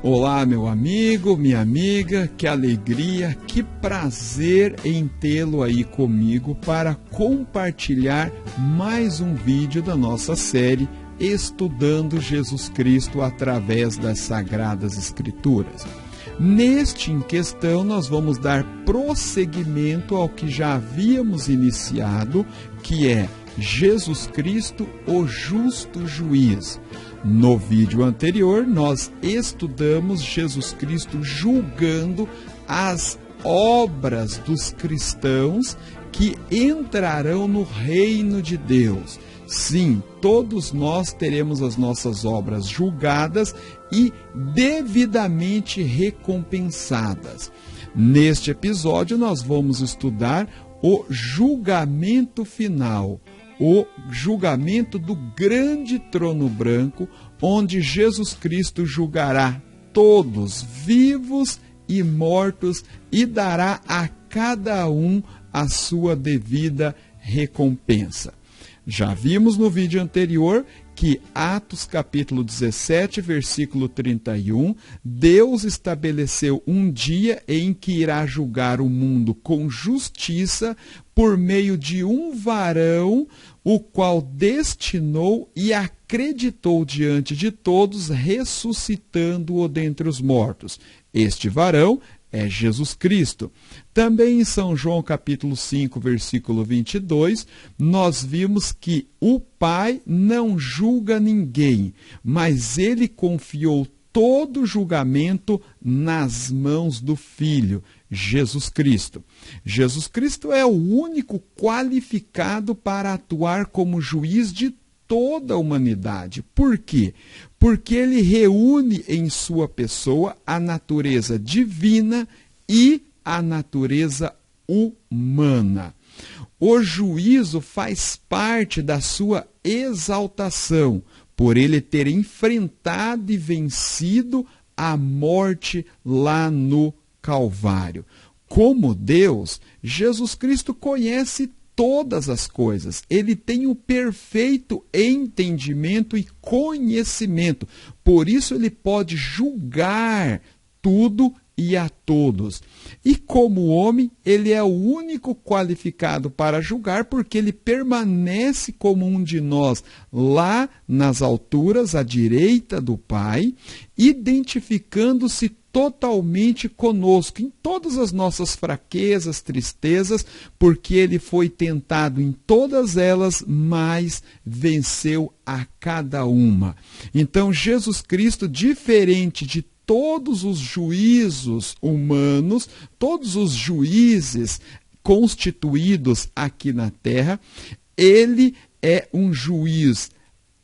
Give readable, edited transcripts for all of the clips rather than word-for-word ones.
Olá, meu amigo, minha amiga, que alegria, que prazer em tê-lo aí comigo para compartilhar mais um vídeo da nossa série Estudando Jesus Cristo através das Sagradas Escrituras. Neste em questão, nós vamos dar prosseguimento ao que já havíamos iniciado, que é Jesus Cristo, o justo juiz. No vídeo anterior, nós estudamos Jesus Cristo julgando as obras dos cristãos que entrarão no reino de Deus. Sim, todos nós teremos as nossas obras julgadas e devidamente recompensadas. Neste episódio, nós vamos estudar o julgamento final, o julgamento do grande trono branco, onde Jesus Cristo julgará todos, vivos e mortos, e dará a cada um a sua devida recompensa. Já vimos no vídeo anterior que Atos capítulo 17, versículo 31, Deus estabeleceu um dia em que irá julgar o mundo com justiça por meio de um varão, o qual destinou e acreditou diante de todos, ressuscitando-o dentre os mortos. Este varão é Jesus Cristo. Também em São João capítulo 5, versículo 22, nós vimos que o Pai não julga ninguém, mas ele confiou todo o julgamento nas mãos do Filho, Jesus Cristo. Jesus Cristo é o único qualificado para atuar como juiz de toda a humanidade. Por quê? Porque ele reúne em sua pessoa a natureza divina e a natureza humana. O juízo faz parte da sua exaltação, por ele ter enfrentado e vencido a morte lá no Calvário. Como Deus, Jesus Cristo conhece todas as coisas. Ele tem o perfeito entendimento e conhecimento. Por isso ele pode julgar tudo e a todos. E como homem, ele é o único qualificado para julgar, porque ele permanece como um de nós lá nas alturas, à direita do Pai, identificando-se totalmente conosco, em todas as nossas fraquezas, tristezas, porque ele foi tentado em todas elas, mas venceu a cada uma. Então, Jesus Cristo, diferente de todos os juízos humanos, todos os juízes constituídos aqui na terra, ele é um juiz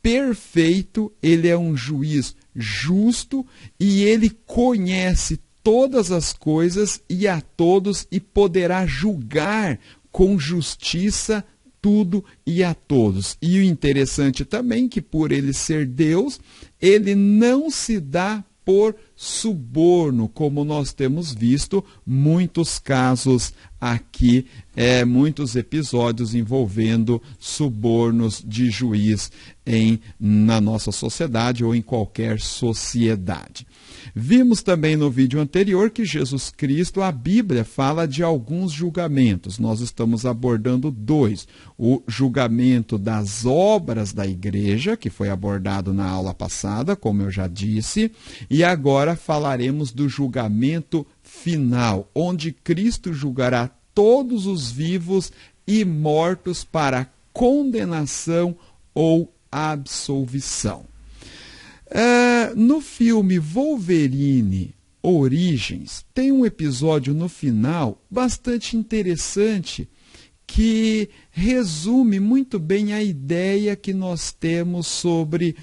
perfeito, ele é um juiz justo e ele conhece todas as coisas e a todos e poderá julgar com justiça tudo e a todos. E o interessante também que por ele ser Deus, ele não se dá por suborno, como nós temos visto muitos casos aqui, muitos episódios envolvendo subornos de juiz na nossa sociedade ou em qualquer sociedade. Vimos também no vídeo anterior que Jesus Cristo, a Bíblia fala de alguns julgamentos. Nós estamos abordando dois. O julgamento das obras da igreja, que foi abordado na aula passada, como eu já disse, e agora falaremos do julgamento final, onde Cristo julgará todos os vivos e mortos para condenação ou absolvição. No filme Wolverine Origens, tem um episódio no final bastante interessante que resume muito bem a ideia que nós temos sobre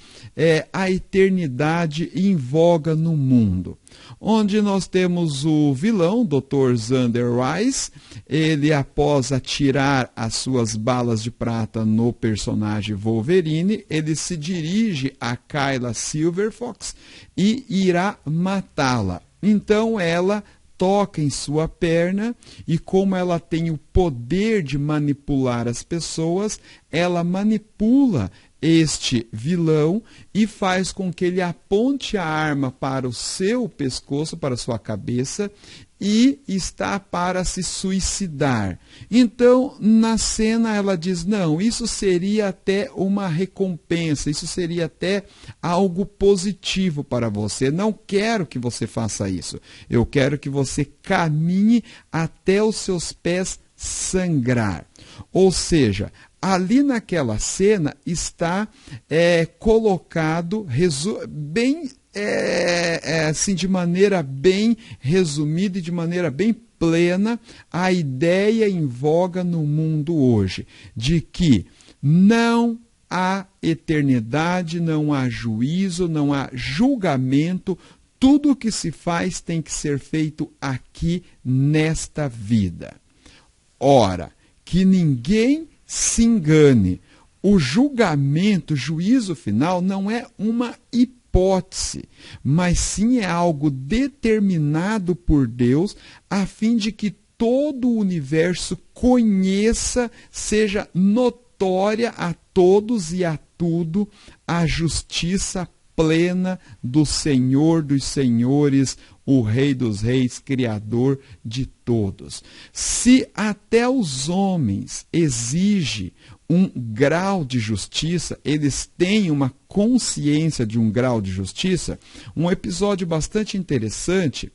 a eternidade em voga no mundo. Onde nós temos o vilão, Dr. Xander Wise, ele após atirar as suas balas de prata no personagem Wolverine, ele se dirige a Kyla Silverfox e irá matá-la. Então ela toca em sua perna e como ela tem o poder de manipular as pessoas, ela manipula manipula este vilão e faz com que ele aponte a arma para o seu pescoço, para a sua cabeça, e está para se suicidar. Então, na cena, ela diz, não, isso seria até uma recompensa, isso seria até algo positivo para você. Não quero que você faça isso. Eu quero que você caminhe até os seus pés sangrar. Ou seja, ali naquela cena está colocado bem assim, de maneira bem resumida e de maneira bem plena, a ideia em voga no mundo hoje, de que não há eternidade, não há juízo, não há julgamento, tudo o que se faz tem que ser feito aqui nesta vida. Ora, que ninguém se engane, o julgamento, o juízo final não é uma hipótese, mas sim é algo determinado por Deus a fim de que todo o universo conheça, seja notória a todos e a tudo a justiça plena do Senhor dos Senhores, o Rei dos Reis, Criador de todos. Se até os homens exigem um grau de justiça, eles têm uma consciência de um grau de justiça, um episódio bastante interessante,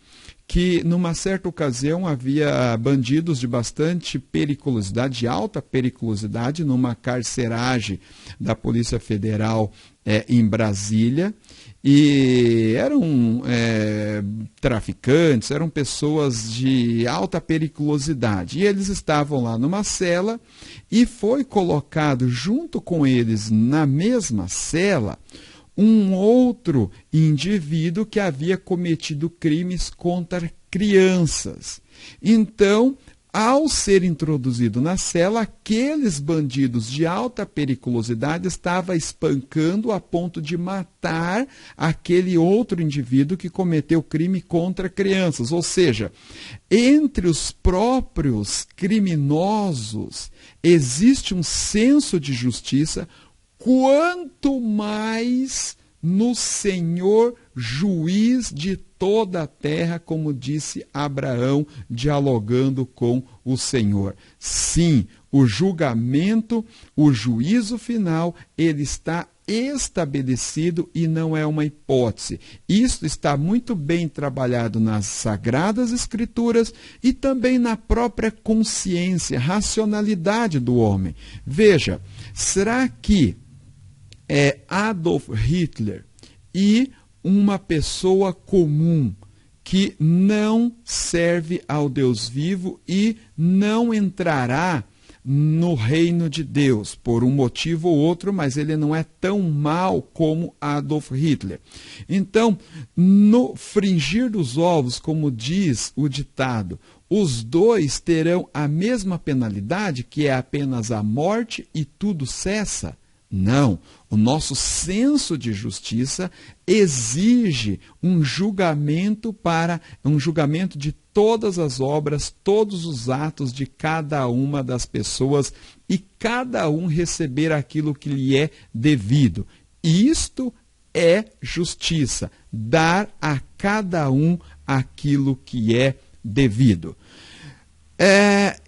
que numa certa ocasião havia bandidos de bastante periculosidade, de alta periculosidade, numa carceragem da Polícia Federal em Brasília, e eram traficantes, eram pessoas de alta periculosidade, e eles estavam lá numa cela, e foi colocado junto com eles na mesma cela um outro indivíduo que havia cometido crimes contra crianças. Então, ao ser introduzido na cela, aqueles bandidos de alta periculosidade estavam espancando a ponto de matar aquele outro indivíduo que cometeu crime contra crianças. Ou seja, entre os próprios criminosos existe um senso de justiça, quanto mais no Senhor juiz de toda a terra, como disse Abraão, dialogando com o Senhor. Sim, o julgamento, o juízo final, ele está estabelecido e não é uma hipótese. Isso está muito bem trabalhado nas Sagradas Escrituras e também na própria consciência, racionalidade do homem. Veja, será que Adolf Hitler e uma pessoa comum que não serve ao Deus vivo e não entrará no reino de Deus, por um motivo ou outro, mas ele não é tão mau como Adolf Hitler. Então, no fringir dos ovos, como diz o ditado, os dois terão a mesma penalidade, que é apenas a morte, e tudo cessa? Não, o nosso senso de justiça exige um julgamento de todas as obras, todos os atos de cada uma das pessoas e cada um receber aquilo que lhe é devido. Isto é justiça, dar a cada um aquilo que é devido.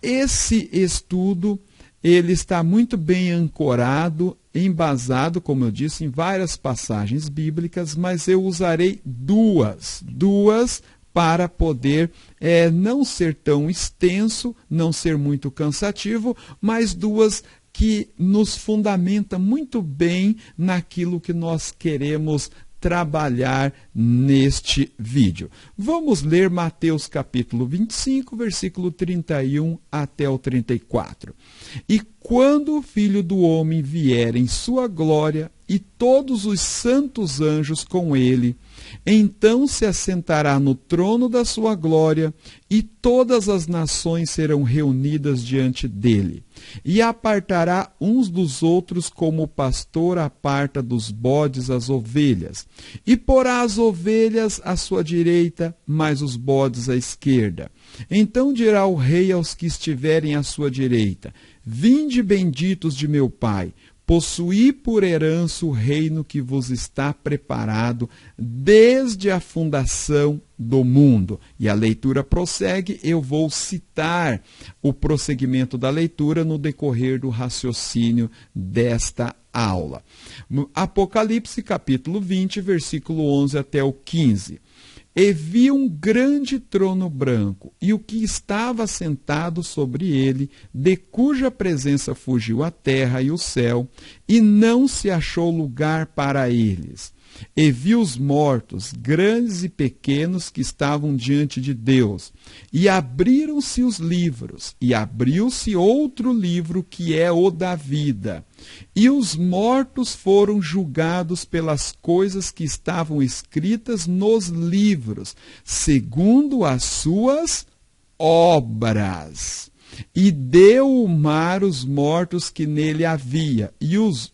Esse estudo ele está muito bem ancorado, embasado, como eu disse, em várias passagens bíblicas, mas eu usarei duas para poder não ser tão extenso, não ser muito cansativo, mas duas que nos fundamenta muito bem naquilo que nós queremos trabalhar neste vídeo. Vamos ler Mateus capítulo 25, versículo 31 até o 34. E quando o Filho do Homem vier em sua glória e todos os santos anjos com ele, então se assentará no trono da sua glória e todas as nações serão reunidas diante dele. E apartará uns dos outros como o pastor aparta dos bodes as ovelhas. E porá as ovelhas à sua direita, mas os bodes à esquerda. Então dirá o rei aos que estiverem à sua direita: Vinde benditos de meu Pai, possuí por herança o reino que vos está preparado desde a fundação do mundo. E a leitura prossegue, eu vou citar o prosseguimento da leitura no decorrer do raciocínio desta aula. Apocalipse capítulo 20, versículo 11 até o 15. E vi um grande trono branco, e o que estava sentado sobre ele, de cuja presença fugiu a terra e o céu, e não se achou lugar para eles. E vi os mortos, grandes e pequenos, que estavam diante de Deus. E abriram-se os livros, e abriu-se outro livro, que é o da vida. E os mortos foram julgados pelas coisas que estavam escritas nos livros, segundo as suas obras. E deu o mar os mortos que nele havia,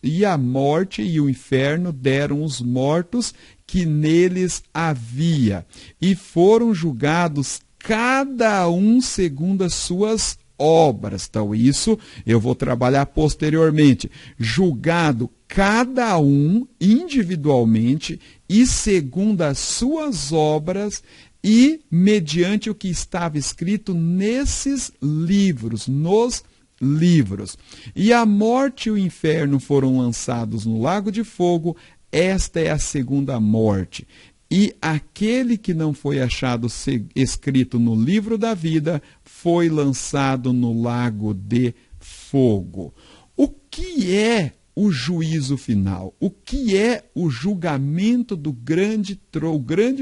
e a morte e o inferno deram os mortos que neles havia, e foram julgados cada um segundo as suas obras. Então isso eu vou trabalhar posteriormente. Julgado cada um individualmente e segundo as suas obras, e mediante o que estava escrito nesses livros, nos livros. E a morte e o inferno foram lançados no lago de fogo. Esta é a segunda morte. E aquele que não foi achado escrito no livro da vida foi lançado no lago de fogo. O que é o juízo final? O que é o julgamento do grande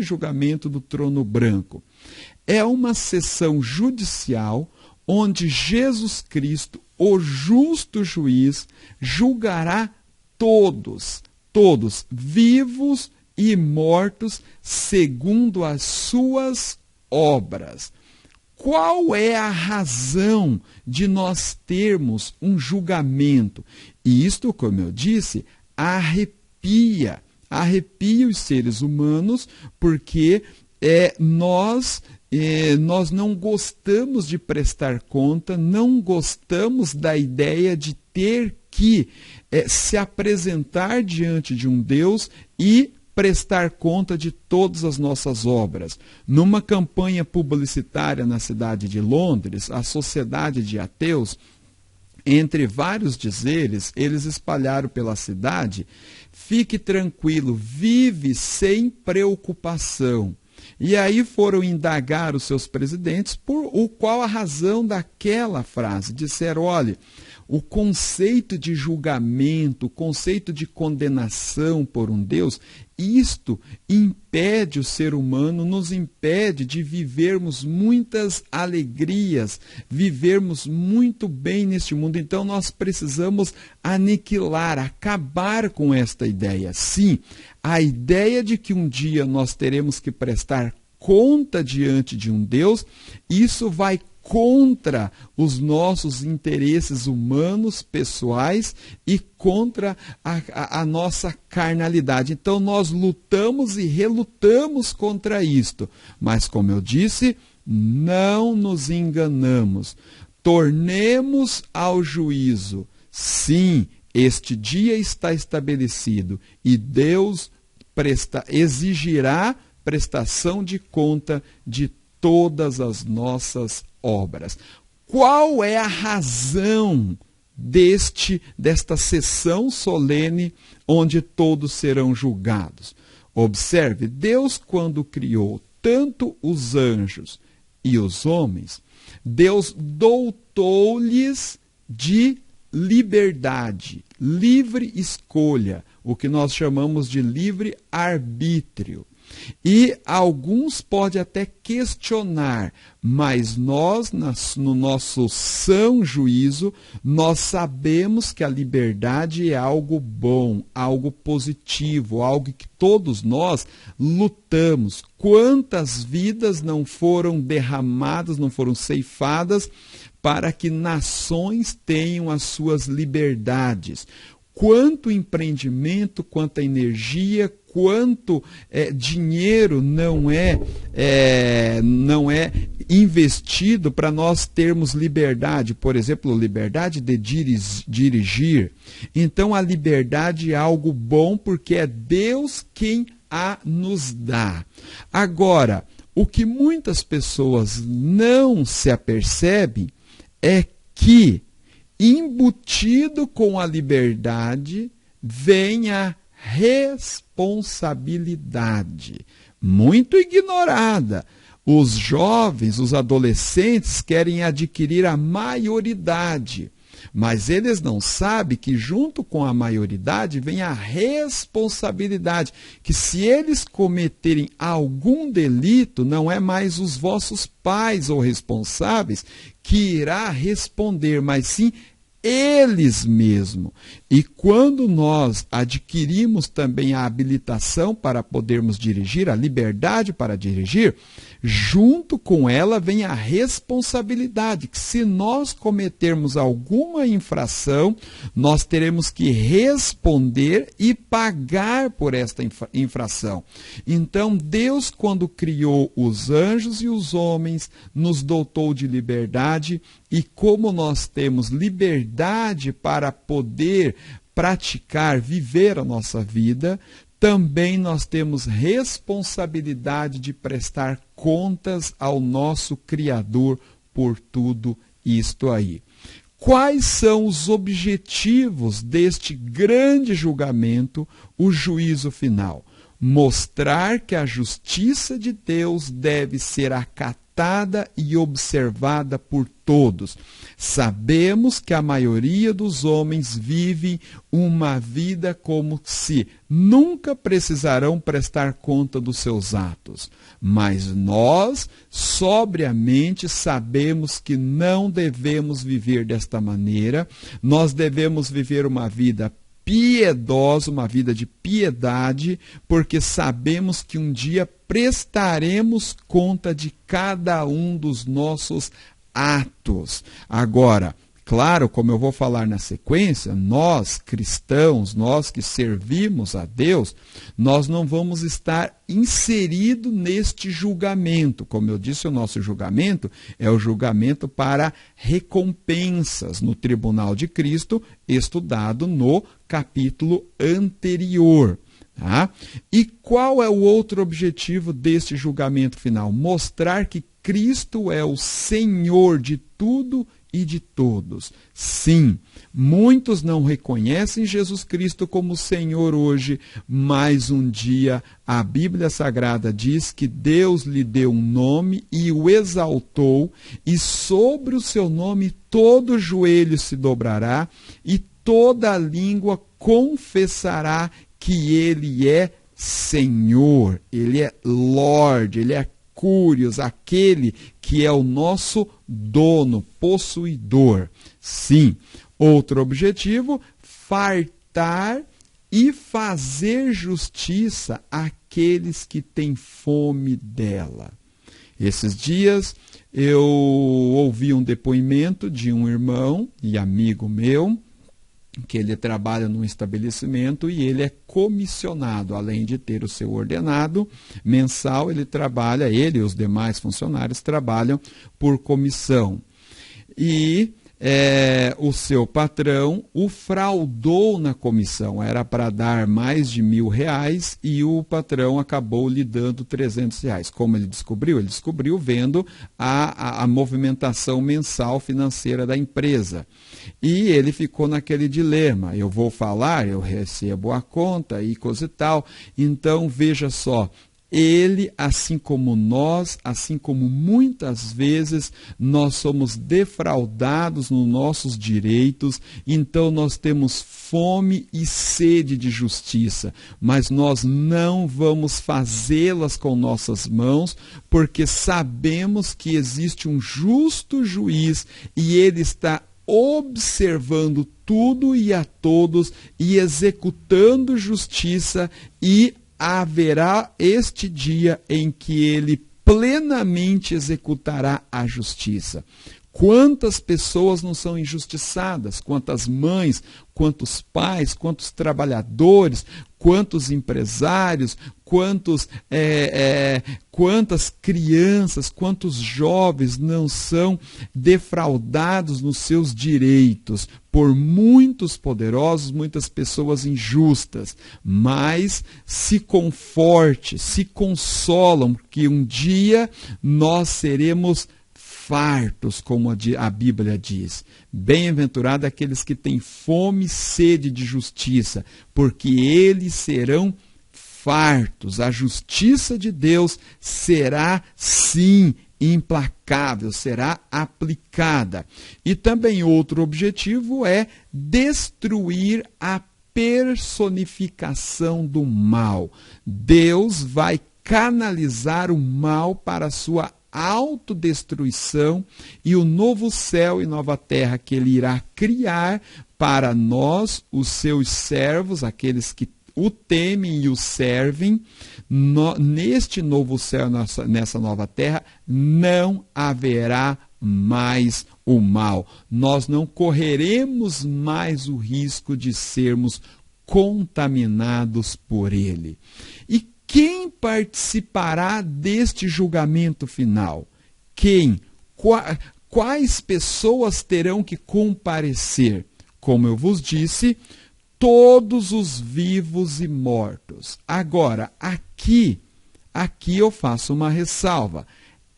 julgamento do trono branco? É uma sessão judicial onde Jesus Cristo, o justo juiz, julgará todos, vivos e mortos, segundo as suas obras. Qual é a razão de nós termos um julgamento? E isto, como eu disse, arrepia os seres humanos, porque nós não gostamos de prestar conta, não gostamos da ideia de ter que se apresentar diante de um Deus e prestar conta de todas as nossas obras. Numa campanha publicitária na cidade de Londres, a Sociedade de Ateus, entre vários dizeres, eles espalharam pela cidade: fique tranquilo, vive sem preocupação. E aí foram indagar os seus presidentes qual a razão daquela frase. Disseram: olha, o conceito de julgamento, o conceito de condenação por um Deus, isto impede o ser humano, nos impede de vivermos muitas alegrias, vivermos muito bem neste mundo. Então nós precisamos aniquilar, acabar com esta ideia. Sim, a ideia de que um dia nós teremos que prestar conta diante de um Deus, isso vai contra os nossos interesses humanos, pessoais, e contra a nossa carnalidade. Então nós lutamos e relutamos contra isto. Mas, como eu disse, não nos enganamos. Tornemos ao juízo. Sim, este dia está estabelecido e Deus exigirá prestação de conta de todas as nossas obras. Qual é a razão desta sessão solene onde todos serão julgados? Observe, Deus, quando criou tanto os anjos e os homens, Deus dotou-lhes de liberdade, livre escolha, o que nós chamamos de livre arbítrio. E alguns podem até questionar, mas nós, no nosso são juízo, nós sabemos que a liberdade é algo bom, algo positivo, algo que todos nós lutamos. Quantas vidas não foram derramadas, não foram ceifadas para que nações tenham as suas liberdades? Quanto empreendimento, quanta energia, quanto dinheiro não é investido para nós termos liberdade, por exemplo, liberdade de dirigir. Então a liberdade é algo bom porque é Deus quem a nos dá. Agora, o que muitas pessoas não se apercebem é que, embutido com a liberdade, vem a responsabilidade, muito ignorada. Os jovens, os adolescentes querem adquirir a maioridade, mas eles não sabem que junto com a maioridade vem a responsabilidade, que se eles cometerem algum delito, não é mais os vossos pais ou responsáveis que irá responder, mas sim eles mesmos. E quando nós adquirimos também a habilitação para podermos dirigir, a liberdade para dirigir, junto com ela vem a responsabilidade, que se nós cometermos alguma infração, nós teremos que responder e pagar por esta infração. Então, Deus, quando criou os anjos e os homens, nos dotou de liberdade, e como nós temos liberdade para poder praticar, viver a nossa vida, também nós temos responsabilidade de prestar contas ao nosso Criador por tudo isto aí. Quais são os objetivos deste grande julgamento, o juízo final? Mostrar que a justiça de Deus deve ser acatada e observada por todos. Sabemos que a maioria dos homens vive uma vida como se nunca precisarão prestar conta dos seus atos. Mas nós, sobriamente, sabemos que não devemos viver desta maneira. Nós devemos viver uma vida piedosa, uma vida de piedade, porque sabemos que um dia prestaremos conta de cada um dos nossos atos. Agora, claro, como eu vou falar na sequência, nós cristãos, nós que servimos a Deus, nós não vamos estar inseridos neste julgamento. Como eu disse, o nosso julgamento é o julgamento para recompensas no tribunal de Cristo, estudado no capítulo anterior. Tá? E qual é o outro objetivo deste julgamento final? Mostrar que Cristo é o Senhor de tudo e de todos. Sim, muitos não reconhecem Jesus Cristo como Senhor hoje, mas um dia a Bíblia Sagrada diz que Deus lhe deu um nome e o exaltou, e sobre o seu nome todo joelho se dobrará e toda língua confessará que Ele é Senhor, Ele é Lorde, Ele é Curios, aquele que é o nosso dono, possuidor. Sim, outro objetivo, fartar e fazer justiça àqueles que têm fome dela. Esses dias eu ouvi um depoimento de um irmão e amigo meu, que ele trabalha num estabelecimento e ele é comissionado, além de ter o seu ordenado mensal, ele e os demais funcionários trabalham por comissão. E o seu patrão o fraudou na comissão, era para dar mais de R$1.000 e o patrão acabou lhe dando R$300. Como ele descobriu? Ele descobriu vendo a movimentação mensal financeira da empresa. E ele ficou naquele dilema, eu vou falar, eu recebo a conta e coisa e tal. Então, veja só, ele, assim como nós, assim como muitas vezes nós somos defraudados nos nossos direitos, então nós temos fome e sede de justiça, mas nós não vamos fazê-las com nossas mãos, porque sabemos que existe um justo juiz e ele está observando tudo e a todos e executando justiça, e haverá este dia em que ele plenamente executará a justiça. Quantas pessoas não são injustiçadas? Quantas mães, quantos pais, quantos trabalhadores, quantos empresários, quantas crianças, quantos jovens não são defraudados nos seus direitos por muitos poderosos, muitas pessoas injustas, mas se conforte, se consolam que um dia nós seremos fartos, como a Bíblia diz. Bem-aventurado aqueles que têm fome e sede de justiça, porque eles serão fartos. A justiça de Deus será, sim, implacável, será aplicada. E também outro objetivo é destruir a personificação do mal. Deus vai canalizar o mal para a sua autodestruição e o novo céu e nova terra que ele irá criar para nós, os seus servos, aqueles que o temem e o servem. Neste novo céu, nessa nova terra, não haverá mais o mal. Nós não correremos mais o risco de sermos contaminados por ele. E quem participará deste julgamento final? Quem? Quais pessoas terão que comparecer? Como eu vos disse, todos os vivos e mortos. Agora, aqui eu faço uma ressalva.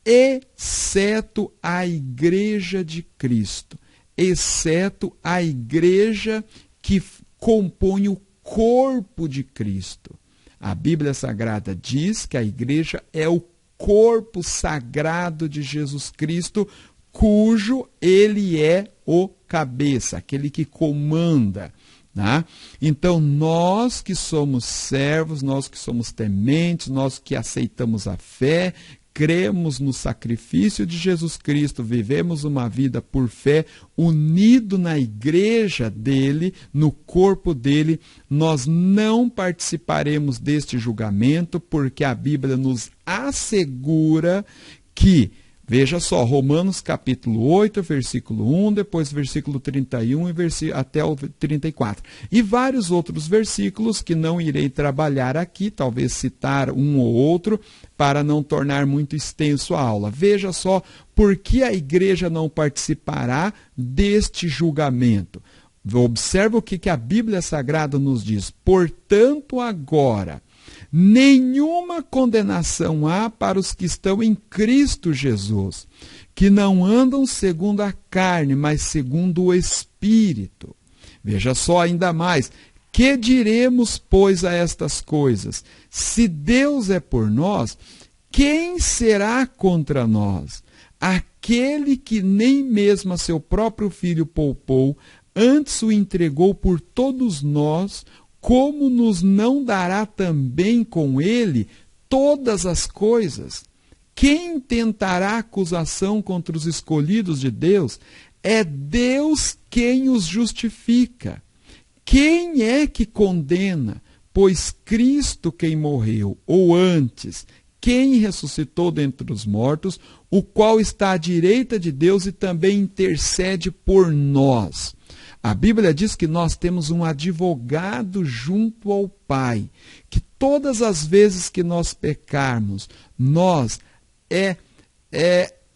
Exceto a Igreja de Cristo. Exceto a Igreja que compõe o corpo de Cristo. A Bíblia Sagrada diz que a igreja é o corpo sagrado de Jesus Cristo, cujo ele é o cabeça, aquele que comanda. Tá? Então, nós que somos servos, nós que somos tementes, nós que aceitamos a fé, cremos no sacrifício de Jesus Cristo, vivemos uma vida por fé, unido na igreja dele, no corpo dele, nós não participaremos deste julgamento, porque a Bíblia nos assegura que, veja só, Romanos capítulo 8, versículo 1, depois versículo 31 e até o 34. E vários outros versículos que não irei trabalhar aqui, talvez citar um ou outro, para não tornar muito extenso a aula. Veja só por que a igreja não participará deste julgamento. Observa o que a Bíblia Sagrada nos diz. Portanto, agora, nenhuma condenação há para os que estão em Cristo Jesus, que não andam segundo a carne, mas segundo o Espírito. Veja só ainda mais. Que diremos, pois, a estas coisas? Se Deus é por nós, quem será contra nós? Aquele que nem mesmo a seu próprio filho poupou, antes o entregou por todos nós, como nos não dará também com ele todas as coisas? Quem tentará acusação contra os escolhidos de Deus? É Deus quem os justifica. Quem é que condena? Pois Cristo quem morreu, ou antes, quem ressuscitou dentre os mortos, o qual está à direita de Deus e também intercede por nós. A Bíblia diz que nós temos um advogado junto ao Pai, que todas as vezes que nós pecarmos, nós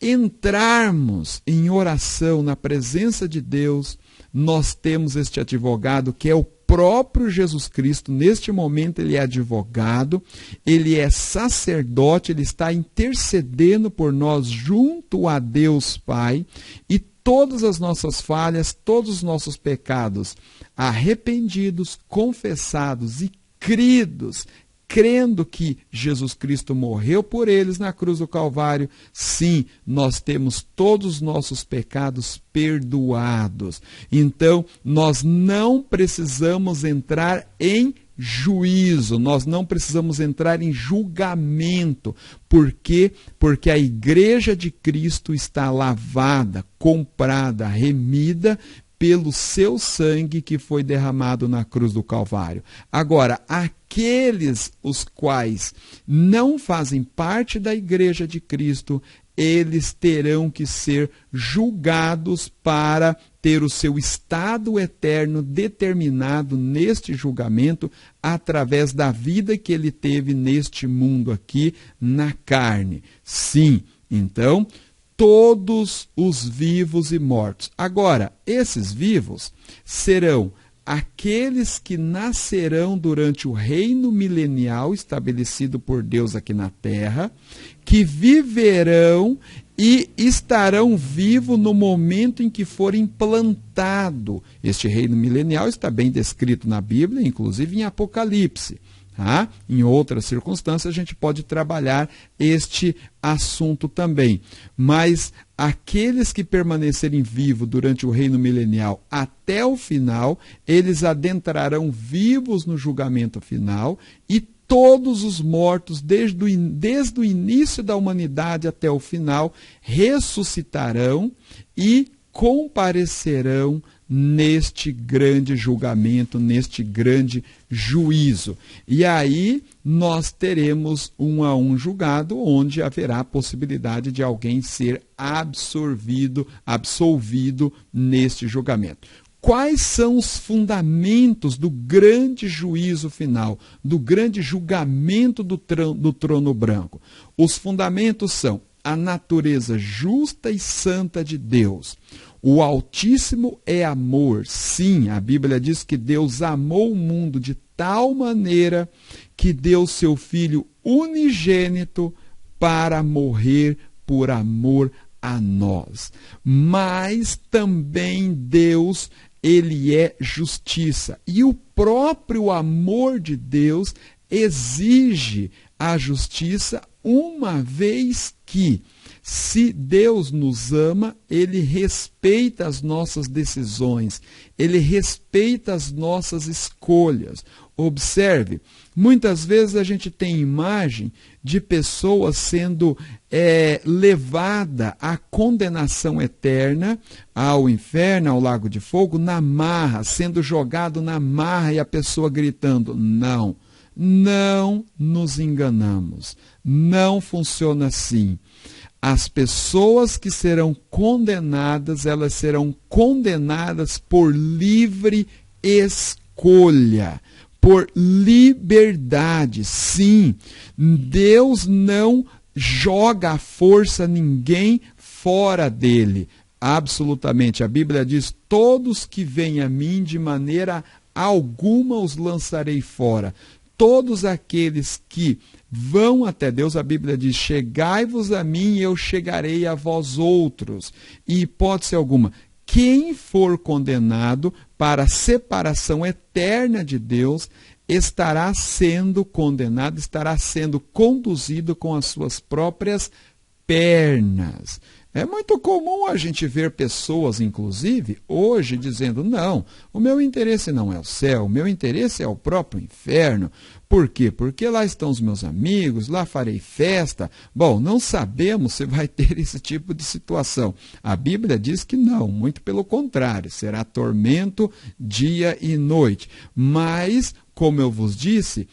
entrarmos em oração na presença de Deus, nós temos este advogado que é o próprio Jesus Cristo. Neste momento ele é advogado, ele é sacerdote, ele está intercedendo por nós junto a Deus Pai, e todas as nossas falhas, todos os nossos pecados arrependidos, confessados e cridos, crendo que Jesus Cristo morreu por eles na cruz do Calvário, sim, nós temos todos os nossos pecados perdoados. Então, nós não precisamos entrar em juízo, nós não precisamos entrar em julgamento. Por quê? Porque a igreja de Cristo está lavada, comprada, remida pelo seu sangue que foi derramado na cruz do Calvário. Agora, aqueles os quais não fazem parte da igreja de Cristo, eles terão que ser julgados para ter o seu estado eterno determinado neste julgamento através da vida que ele teve neste mundo aqui na carne. Sim, então, todos os vivos e mortos. Agora, esses vivos serão aqueles que nascerão durante o reino milenial estabelecido por Deus aqui na terra, que viverão e estarão vivos no momento em que for implantado. Este reino milenial está bem descrito na Bíblia, inclusive em Apocalipse. Tá? Em outras circunstâncias a gente pode trabalhar este assunto também. Mas aqueles que permanecerem vivos durante o reino milenial até o final, eles adentrarão vivos no julgamento final, e todos os mortos, desde o início da humanidade até o final, ressuscitarão e comparecerão neste grande julgamento, neste grande juízo. E aí nós teremos um a um julgado, onde haverá a possibilidade de alguém ser absolvido neste julgamento. Quais são os fundamentos do grande juízo final, do grande julgamento do trono branco? Os fundamentos são a natureza justa e santa de Deus. O Altíssimo é amor. Sim, a Bíblia diz que Deus amou o mundo de tal maneira que deu seu Filho unigênito para morrer por amor a nós. Mas também Deus, ele é justiça. E o próprio amor de Deus exige a justiça, uma vez que, se Deus nos ama, ele respeita as nossas decisões, ele respeita as nossas escolhas. Observe, muitas vezes a gente tem imagem de pessoas sendo levada à condenação eterna, ao inferno, ao lago de fogo, na marra, sendo jogado na marra e a pessoa gritando: não, não nos enganamos, não funciona assim. As pessoas que serão condenadas, elas serão condenadas por livre escolha, por liberdade. Sim, Deus não joga à força ninguém fora dele. Absolutamente. A Bíblia diz: todos que vêm a mim, de maneira alguma os lançarei fora. Todos aqueles que vão até Deus, a Bíblia diz: chegai-vos a mim e eu chegarei a vós outros. E hipótese alguma, quem for condenado para a separação eterna de Deus, estará sendo condenado, estará sendo conduzido com as suas próprias pernas. É muito comum a gente ver pessoas, inclusive, hoje dizendo: não, o meu interesse não é o céu, o meu interesse é o próprio inferno. Por quê? Porque lá estão os meus amigos, lá farei festa. Bom, não sabemos se vai ter esse tipo de situação. A Bíblia diz que não, muito pelo contrário, será tormento dia e noite. Mas, como eu vos disse,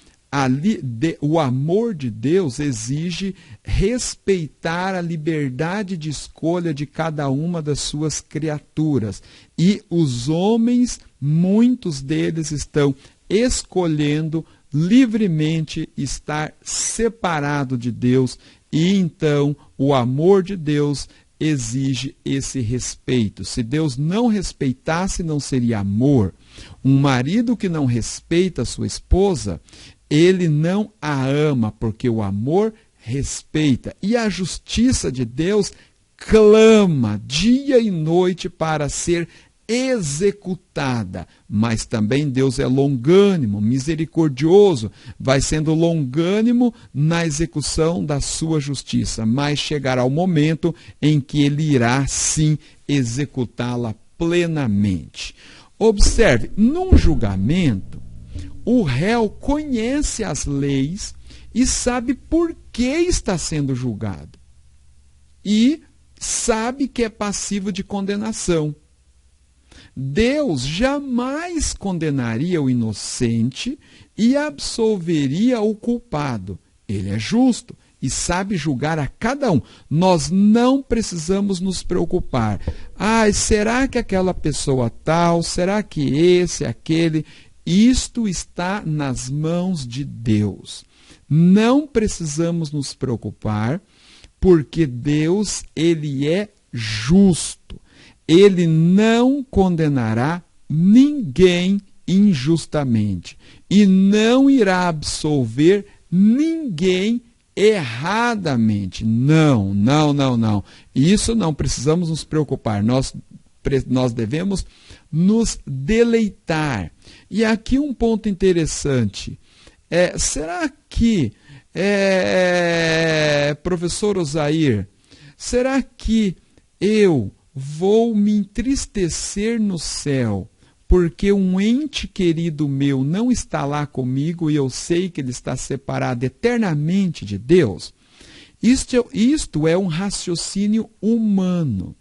o amor de Deus exige respeitar a liberdade de escolha de cada uma das suas criaturas. E os homens, muitos deles estão escolhendo livremente estar separado de Deus, e então o amor de Deus exige esse respeito. Se Deus não respeitasse, não seria amor. Um marido que não respeita a sua esposa, ele não a ama, porque o amor respeita. E a justiça de Deus clama dia e noite para ser executada. Mas também Deus é longânimo, misericordioso, vai sendo longânimo na execução da sua justiça. Mas chegará o momento em que ele irá sim executá-la plenamente. Observe, num julgamento, o réu conhece as leis e sabe por que está sendo julgado. E sabe que é passivo de condenação. Deus jamais condenaria o inocente e absolveria o culpado. Ele é justo, e sabe julgar a cada um. Nós não precisamos nos preocupar. Será que aquela pessoa tal? Será que esse, aquele? Isto está nas mãos de Deus. Não precisamos nos preocupar, porque Deus, Ele é justo. Ele não condenará ninguém injustamente e não irá absolver ninguém erradamente. Não. Isso não precisamos nos preocupar. Nós devemos nos deleitar. E aqui um ponto interessante. Será que, professor Osair, será que eu vou me entristecer no céu porque um ente querido meu não está lá comigo e eu sei que ele está separado eternamente de Deus? Isto é um raciocínio humano.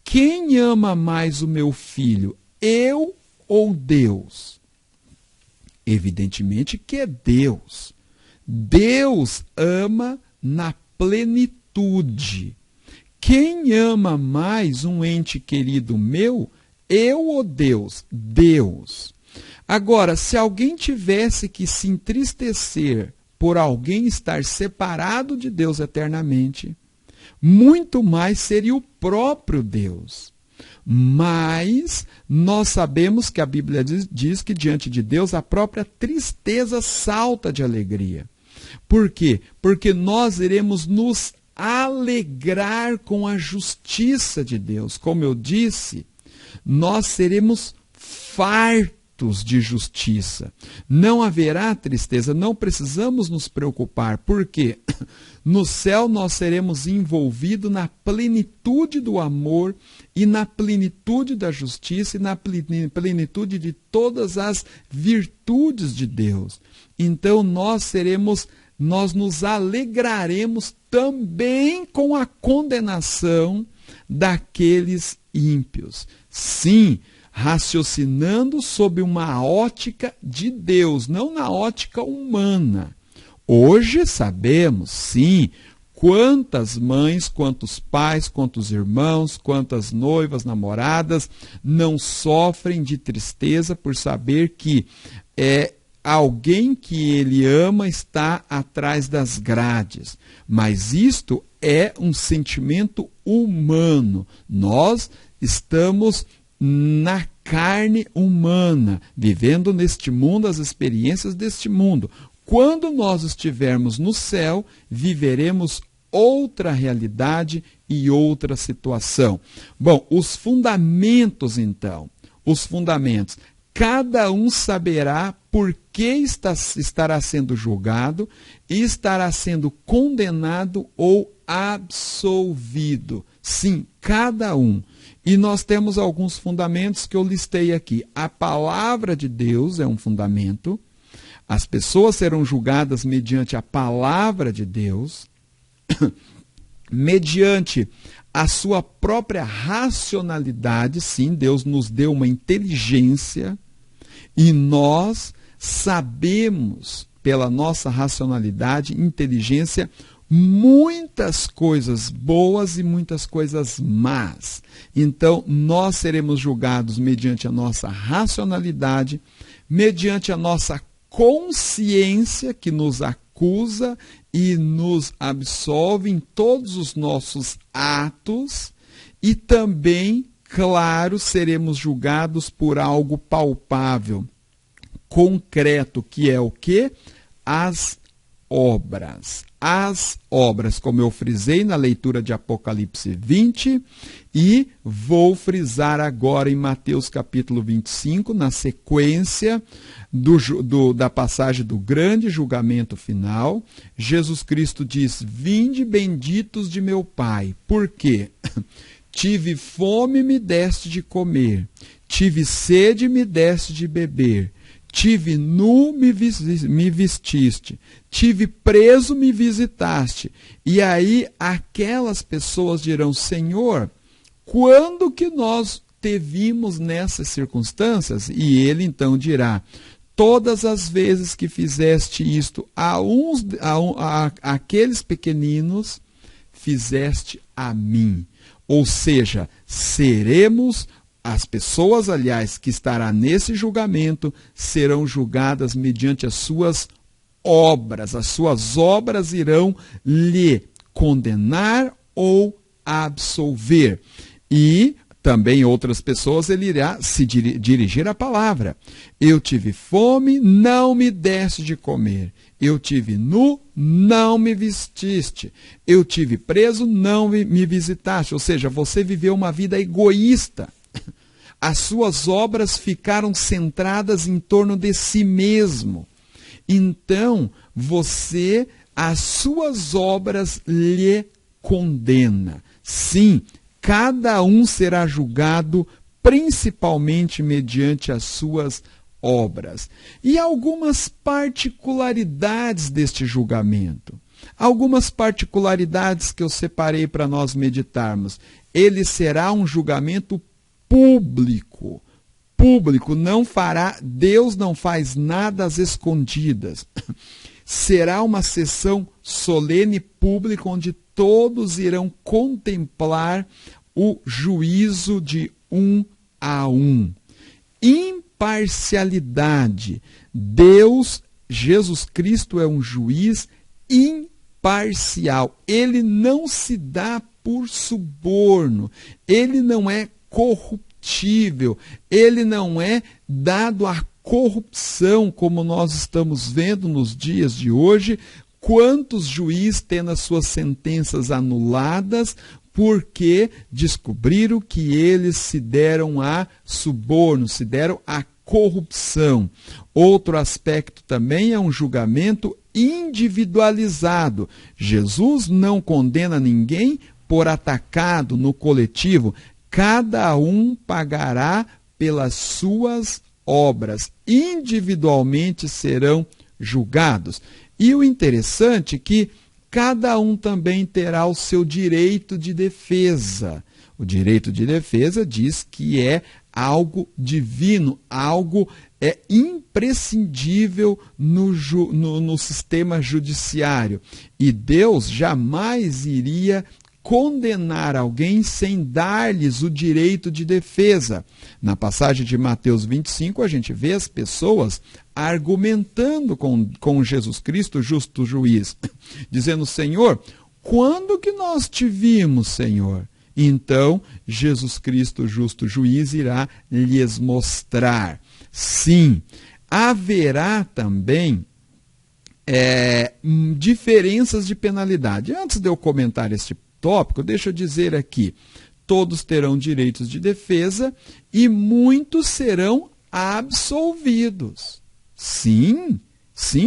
Quem ama mais o meu filho, eu ou Deus? Evidentemente que é Deus. Deus ama na plenitude. Quem ama mais um ente querido meu, eu ou Deus? Deus. Agora, se alguém tivesse que se entristecer por alguém estar separado de Deus eternamente, muito mais seria o próprio Deus. Mas nós sabemos que a Bíblia diz que diante de Deus a própria tristeza salta de alegria. Por quê? Porque nós iremos nos alegrar com a justiça de Deus. Como eu disse, nós seremos fartos de justiça. Não haverá tristeza, não precisamos nos preocupar. Por quê? No céu nós seremos envolvidos na plenitude do amor e na plenitude da justiça e na plenitude de todas as virtudes de Deus. Então nós nos alegraremos também com a condenação daqueles ímpios. Sim, raciocinando sob uma ótica de Deus, não na ótica humana. Hoje sabemos, sim, quantas mães, quantos pais, quantos irmãos, quantas noivas, namoradas não sofrem de tristeza por saber que alguém que ele ama está atrás das grades. Mas isto é um sentimento humano. Nós estamos na carne humana, vivendo neste mundo as experiências deste mundo. Quando nós estivermos no céu, viveremos outra realidade e outra situação. Bom, os fundamentos então, cada um saberá por que estará sendo julgado e estará sendo condenado ou absolvido. Sim, cada um. E nós temos alguns fundamentos que eu listei aqui. A palavra de Deus é um fundamento. As pessoas serão julgadas mediante a palavra de Deus, mediante a sua própria racionalidade. Sim, Deus nos deu uma inteligência e nós sabemos, pela nossa racionalidade, inteligência, muitas coisas boas e muitas coisas más. Então, nós seremos julgados mediante a nossa racionalidade, mediante a nossa consciência que nos acusa e nos absolve em todos os nossos atos, e também, claro, seremos julgados por algo palpável, concreto, que é o quê? As obras. As obras, como eu frisei na leitura de Apocalipse 20, e vou frisar agora em Mateus capítulo 25, na sequência da passagem do grande julgamento final. Jesus Cristo diz: vinde benditos de meu Pai. Por quê? Tive fome, me deste de comer. Tive sede, me deste de beber. Tive nu, me vestiste. Tive preso, me visitaste. E aí aquelas pessoas dirão: Senhor, quando que nós te vimos nessas circunstâncias? E ele então dirá: todas as vezes que fizeste isto àqueles pequeninos, fizeste a mim. Ou seja, seremos, as pessoas, aliás, que estará nesse julgamento, serão julgadas mediante as suas obras. As suas obras irão lhe condenar ou absolver. E também outras pessoas ele irá se dirigir à palavra. Eu tive fome, não me deste de comer. Eu tive nu, não me vestiste. Eu tive preso, não me visitaste. Ou seja, você viveu uma vida egoísta. As suas obras ficaram centradas em torno de si mesmo. Então, as suas obras lhe condena. Sim, cada um será julgado principalmente mediante as suas obras. E algumas particularidades deste julgamento. Algumas particularidades que eu separei para nós meditarmos. Ele será um julgamento público. Público, Deus não faz nada às escondidas. Será uma sessão solene pública onde todos irão contemplar o juízo de um a um. Imparcialidade. Jesus Cristo é um juiz imparcial. Ele não se dá por suborno. Ele não é corruptível. Ele não é dado à corrupção, como nós estamos vendo nos dias de hoje. Quantos juízes tendo as suas sentenças anuladas porque descobriram que eles se deram a suborno, se deram a corrupção. Outro aspecto também é um julgamento individualizado. Jesus não condena ninguém por atacado no coletivo. Cada um pagará pelas suas obras. Individualmente serão julgados. E o interessante é que cada um também terá o seu direito de defesa. O direito de defesa diz que é algo divino, algo imprescindível no sistema judiciário. E Deus jamais iria condenar alguém sem dar-lhes o direito de defesa. Na passagem de Mateus 25, a gente vê as pessoas argumentando com Jesus Cristo, justo juiz, dizendo: Senhor, quando que nós te vimos, Senhor? Então, Jesus Cristo, justo juiz, irá lhes mostrar. Sim, haverá também diferenças de penalidade. Antes de eu comentar este tópico, deixa eu dizer aqui: todos terão direitos de defesa e muitos serão absolvidos. Sim,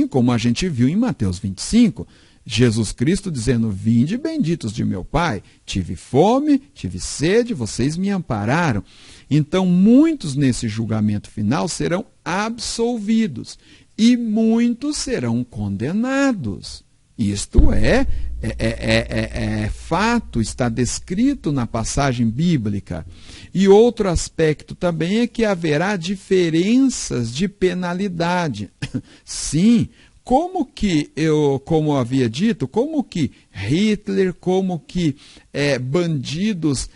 como a gente viu em Mateus 25, Jesus Cristo dizendo: vinde benditos de meu Pai, tive fome, tive sede, vocês me ampararam. Então, muitos nesse julgamento final serão absolvidos e muitos serão condenados. Isto é fato, está descrito na passagem bíblica. E outro aspecto também é que haverá diferenças de penalidade. Sim, como eu havia dito, como que Hitler, como que bandidos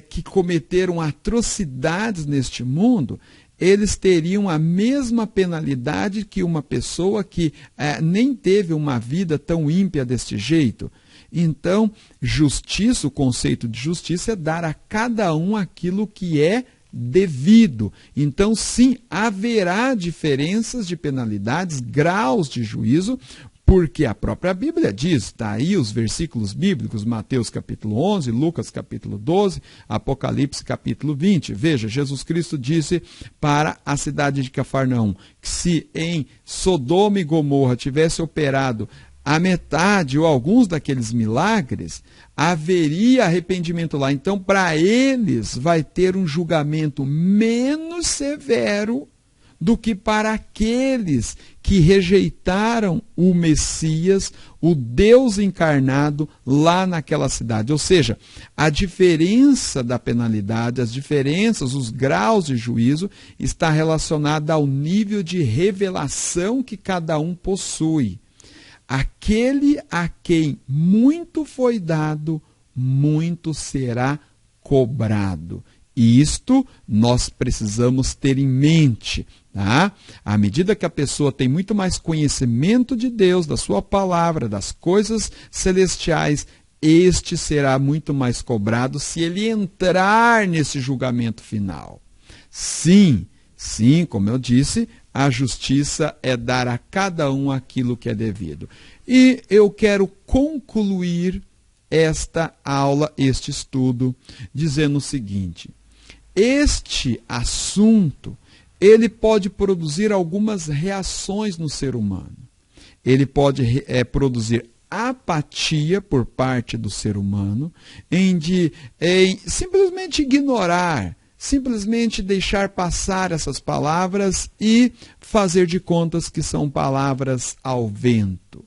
que cometeram atrocidades neste mundo, eles teriam a mesma penalidade que uma pessoa que nem teve uma vida tão ímpia deste jeito. Então, justiça, o conceito de justiça é dar a cada um aquilo que é devido. Então, sim, haverá diferenças de penalidades, graus de juízo, porque a própria Bíblia diz, está aí os versículos bíblicos, Mateus capítulo 11, Lucas capítulo 12, Apocalipse capítulo 20. Veja, Jesus Cristo disse para a cidade de Cafarnaum que se em Sodoma e Gomorra tivesse operado a metade ou alguns daqueles milagres, haveria arrependimento lá. Então, para eles vai ter um julgamento menos severo do que para aqueles que rejeitaram o Messias, o Deus encarnado, lá naquela cidade. Ou seja, a diferença da penalidade, as diferenças, os graus de juízo, está relacionada ao nível de revelação que cada um possui. Aquele a quem muito foi dado, muito será cobrado. Isto nós precisamos ter em mente, tá? À medida que a pessoa tem muito mais conhecimento de Deus, da sua palavra, das coisas celestiais, este será muito mais cobrado se ele entrar nesse julgamento final. Sim, como eu disse, a justiça é dar a cada um aquilo que é devido. E eu quero concluir esta aula, este estudo, dizendo o seguinte: este assunto, ele pode produzir algumas reações no ser humano. Ele pode produzir apatia por parte do ser humano, em simplesmente ignorar, simplesmente deixar passar essas palavras e fazer de contas que são palavras ao vento.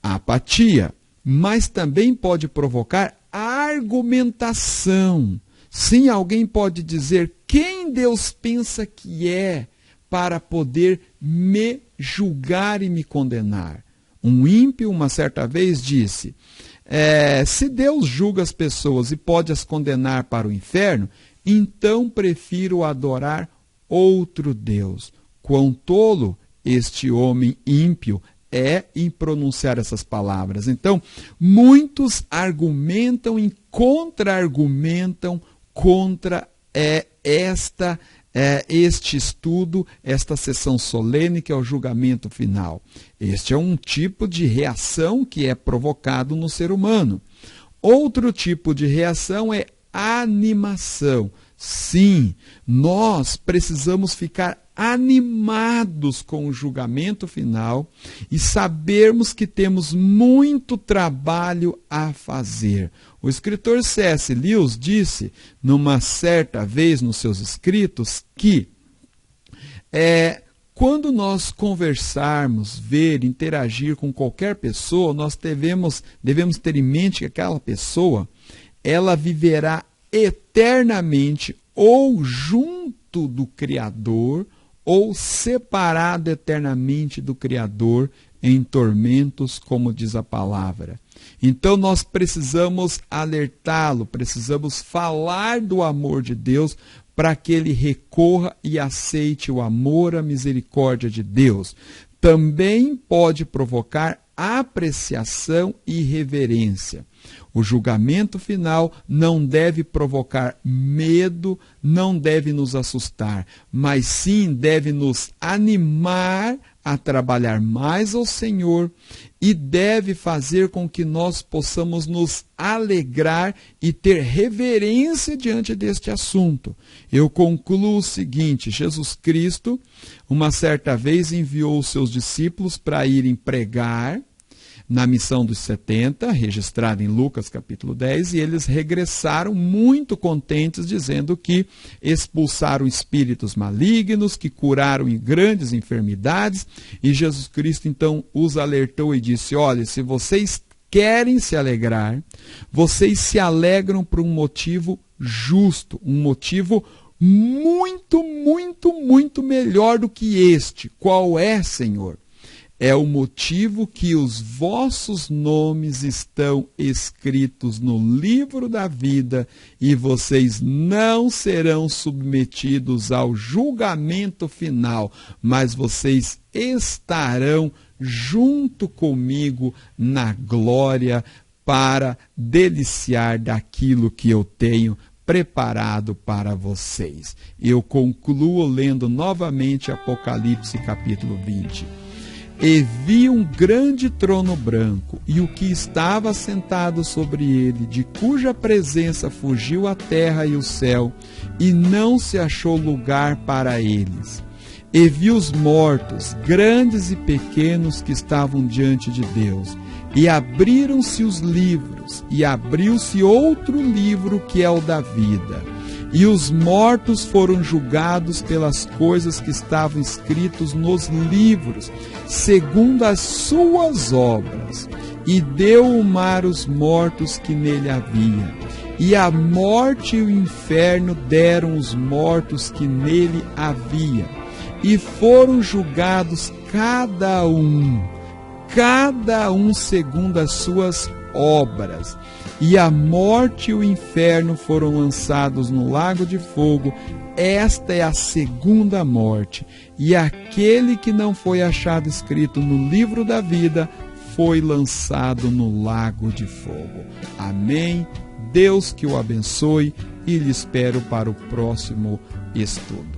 Apatia, mas também pode provocar argumentação. Sim, alguém pode dizer quem Deus pensa que é para poder me julgar e me condenar. Um ímpio, uma certa vez, disse, se Deus julga as pessoas e pode as condenar para o inferno, então prefiro adorar outro Deus. Quão tolo este homem ímpio é em pronunciar essas palavras. Então, muitos argumentam e contra-argumentam contra este estudo, esta sessão solene que é o julgamento final. Este é um tipo de reação que é provocado no ser humano. Outro tipo de reação é animação. Sim, nós precisamos ficar animados com o julgamento final e sabermos que temos muito trabalho a fazer. O escritor C.S. Lewis disse, numa certa vez nos seus escritos, que quando nós conversarmos, ver, interagir com qualquer pessoa, nós devemos ter em mente que aquela pessoa, ela viverá eternamente ou junto do Criador ou separado eternamente do Criador em tormentos, como diz a palavra. Então nós precisamos alertá-lo, precisamos falar do amor de Deus para que ele recorra e aceite o amor, a misericórdia de Deus. Também pode provocar apreciação e reverência. O julgamento final não deve provocar medo, não deve nos assustar, mas sim deve nos animar a trabalhar mais ao Senhor e deve fazer com que nós possamos nos alegrar e ter reverência diante deste assunto. Eu concluo o seguinte: Jesus Cristo, uma certa vez, enviou os seus discípulos para irem pregar na missão dos 70, registrada em Lucas capítulo 10, e eles regressaram muito contentes, dizendo que expulsaram espíritos malignos, que curaram grandes enfermidades, e Jesus Cristo então os alertou e disse: olha, se vocês querem se alegrar, vocês se alegram por um motivo justo, um motivo muito, muito, muito melhor do que este. Qual é, Senhor? É o motivo que os vossos nomes estão escritos no livro da vida e vocês não serão submetidos ao julgamento final, mas vocês estarão junto comigo na glória para deliciar daquilo que eu tenho preparado para vocês. Eu concluo lendo novamente Apocalipse capítulo 20. E vi um grande trono branco, e o que estava sentado sobre ele, de cuja presença fugiu a terra e o céu, e não se achou lugar para eles. E vi os mortos, grandes e pequenos, que estavam diante de Deus. E abriram-se os livros, e abriu-se outro livro, que é o da vida. E os mortos foram julgados pelas coisas que estavam escritas nos livros, segundo as suas obras. E deu o mar os mortos que nele havia. E a morte e o inferno deram os mortos que nele havia. E foram julgados cada um segundo as suas obras. E a morte e o inferno foram lançados no lago de fogo. Esta é a segunda morte. E aquele que não foi achado escrito no livro da vida foi lançado no lago de fogo. Amém. Deus que o abençoe e lhe espero para o próximo estudo.